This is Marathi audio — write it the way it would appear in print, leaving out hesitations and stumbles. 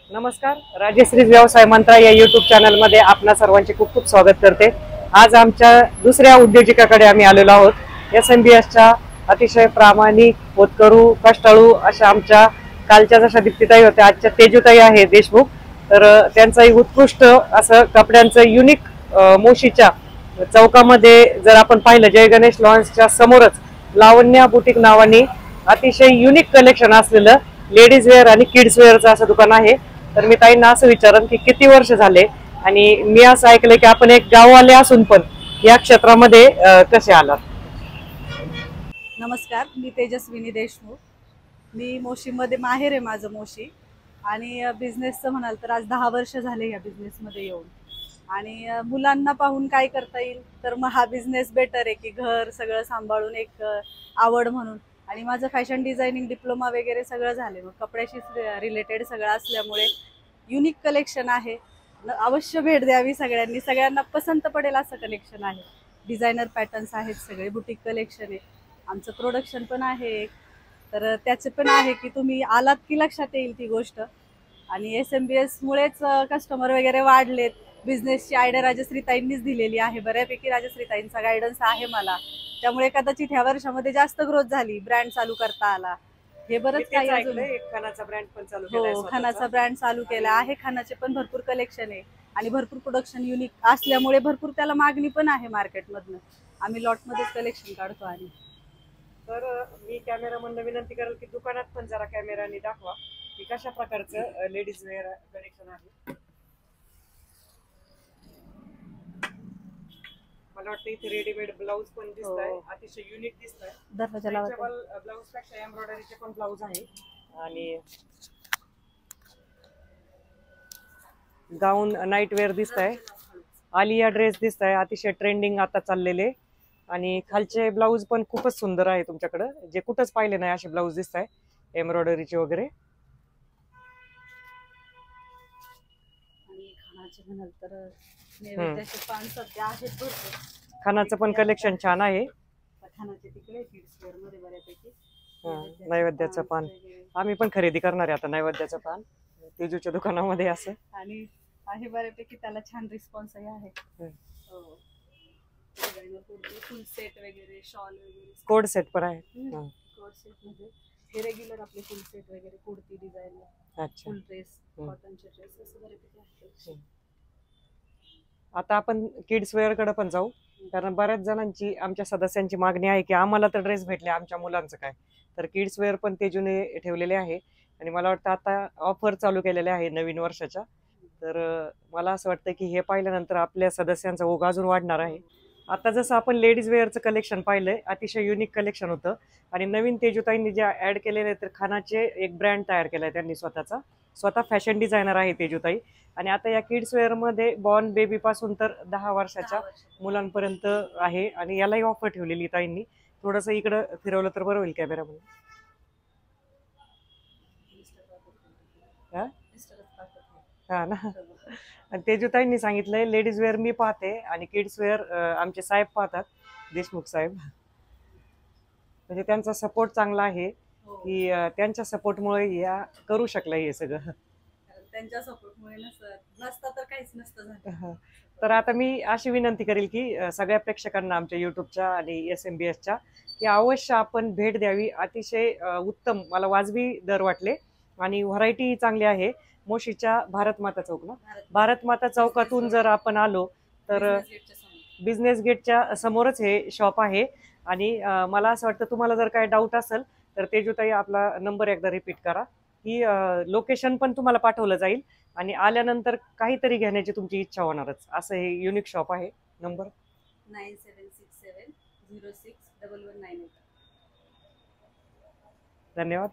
नमस्कार. राजश्री व्यवसाय मंत्र या यूट्यूब चॅनलमध्ये आपणा सर्वांचे खूप खूप स्वागत करते. आज आमच्या दुसऱ्या उद्योजकाकडे आम्ही आलेलो आहोत. SMBSच्या अतिशय प्रामाणिक, होतकरू, कष्टाळू अशा आमच्या कालच्या जशा दीप्तीताई होत्या, आजच्या तेजूताई आहे देशमुख. तर त्यांचाही उत्कृष्ट असं कपड्यांचं युनिक मोशीच्या चौकामध्ये जर आपण पाहिलं, जय गणेश लॉन्सच्या समोरच लावण्या बुटीक नावाने अतिशय युनिक कलेक्शन असलेलं लेडीज वेअर आणि किड्स वेअरचं असं दुकान आहे. तर मी ताईंना असं विचारन की किती वर्ष झाले, आणि मी असं ऐकलं की आपण एक गाववाले असून पण या क्षेत्रामध्ये कसे आलात? नमस्कार, मी तेजस्विनी देशमुख. मी मोशीमध्ये माहेर आहे माझं मोशी. आणि बिझनेसचं म्हणाल तर आज 10 वर्ष झाले या बिझनेसमध्ये येऊन. आणि मुलांना पाहून काय करता येईल, तर मग हा बिझनेस बेटर आहे की घर सगळं सांभाळून एक आवड म्हणून. आणि माझं फॅशन डिझायनिंग डिप्लोमा वगैरे सगळं झाले, मग कपड्याशी रिलेटेड सगळं असल्यामुळे युनिक कलेक्शन आहे. अवश्य भेट द्यावी सगळ्यांनी, सगळ्यांना पसंत पडेल असं कलेक्शन आहे. डिझायनर पॅटर्न्स आहेत, सगळे बुटीक कलेक्शन आहे. आमचं प्रोडक्शन पण आहे एक, तर त्याचे पण आहे की तुम्ही आलात की लक्षात येईल ती गोष्ट. आणि SMBS मुळेच कस्टमर वगैरे वाढलेत. बिझनेसची आयडिया राजश्रीताईंनीच दिलेली आहे, बऱ्यापैकी राजश्रीताईंचा गायडन्स आहे मला. त्यामुळे कदाचित ह्या वर्षामध्ये जास्त ग्रोथ झाली, ब्रँड चालू करता आला. हे बरंच काही अजून खणाचा ब्रँड पण चालू हो, केलाय. खणाचा ब्रँड चालू केला आहे. खणाचे पण भरपूर कलेक्शन आहे आणि भरपूर प्रोडक्शन युनिक असल्यामुळे भरपूर त्याला मागणी पण आहे मार्केटमधनं. आम्ही लॉटमध्येच कलेक्शन काढतो. आणि तर मी कॅमेरामनला विनंती करेल की दुकानात पण जरा कॅमेराने दाखवा की कशा प्रकारचं लेडीज वेअर कलेक्शन आहे. मला वाटतं इथे रेडीमेड ब्लाऊज पण दिसताय, अतिशय युनिक दिसताय. ब्लाऊज पेक्षा एम्ब्रॉयडरीचे पण ब्लाऊज आहे. आणि गाऊन नाईट वेअर दिसताय, आलिया ड्रेस दिसताय, अतिशय ट्रेंडिंग आता चाललेले. आणि खालचे ब्लाऊज पण खूपच सुंदर आहे तुमच्याकडे, जे कुठंच पाहिले नाही असे ब्लाऊज दिसताय एम्ब्रॉयडरीचे वगैरे. म्हणाल तर नैवेद्याचे पान सध्या आहेत भरपूर. खणाचं पण कलेक्शन छान आहे. खणाचे तिकडे किड्स वेअर मध्ये बऱ्यापैकी नैवेद्याचं पान आम्ही पण खरेदी करणार आहे आता, नैवेद्याचं पान तेजूच्या दुकानामध्ये असं. आणि आहे बऱ्यापैकी, त्याला छान रिस्पॉन्सही आहे. फुल सेट वगैरे, शॉल वगैरे, कोड सेट पण आहे. कोड सेट मध्ये हे रेग्युलर आपले फुल सेट वगैरे, कुर्ती डिझाइन, फुल ड्रेस, कॉटनचे ड्रेस असं बऱ्यापैकी आहे. आता आपण किड्स वेअर कडे पण जाऊ, कारण बऱ्याच जणांची, आमच्या सदस्यांची मागणी आहे की आम्हाला तर ड्रेस भेटले, आमच्या मुलांचं काय. तर किड्स वेअर पण तेजूने ठेवलेले आहे. आणि मला वाटतं आता ऑफर चालू केलेले आहे नवीन वर्षाच्या. तर मला असं वाटतं की हे पाहिल्यानंतर आपल्या सदस्यांचा ओघ अजून वाढणार आहे. आता जसं आपण लेडीज वेअरचं कलेक्शन पाहिलंय, अतिशय युनिक कलेक्शन होतं. आणि नवीन तेजूताईंनी जे ऍड केलेले तर खणाचे एक ब्रँड तयार केलाय त्यांनी स्वतःचा. स्वतः फॅशन डिझायनर आहे तेजूताई. आणि आता या किड्स वेअर मध्ये बॉर्न बेबी पासून तर 10 वर्षाच्या मुलांपर्यंत आहे. आणि यालाही ऑफर ठेवलेली ताईंनी. थोडंसं इकडं फिरवलं तर बरं होईल कॅमेरामध्ये. हा ना. आणि तेजूताईंनी सांगितलंय लेडीज वेअर मी पाहते आणि किड्स वेअर आमचे साहेब पाहतात, देशमुख साहेब. म्हणजे त्यांचा सपोर्ट चांगला आहे की त्यांच्या सपोर्टमुळे या करू शकला हे सगळं. त्यांच्या सपोर्टमुळे नसतं तर काहीच नसतं झालं. तर आता मी अशी विनंती करेल की सगळ्या प्रेक्षकांना आमच्या युट्यूबच्या आणि SMBSच्या की अवश्य आपण भेट द्यावी. अतिशय उत्तम, मला वाजवी दर वाटले आणि व्हरायटी चांगली आहे. मोशीच्या भारत माता चौक ना, भारत माता चौकातून जर आपण आलो तर बिझनेस गेटच्या समोरच हे शॉप आहे. आणि मला असं वाटतं तुम्हाला जर काय डाऊट असेल तर तेजूताई आपला नंबर एकदा रिपीट करा, की लोकेशन पण तुम्हाला पाठवलं जाईल. आणि आल्यानंतर काहीतरी घेण्याची तुमची इच्छा होणारच, असं हे युनिक शॉप आहे. नंबर 9767061198. धन्यवाद.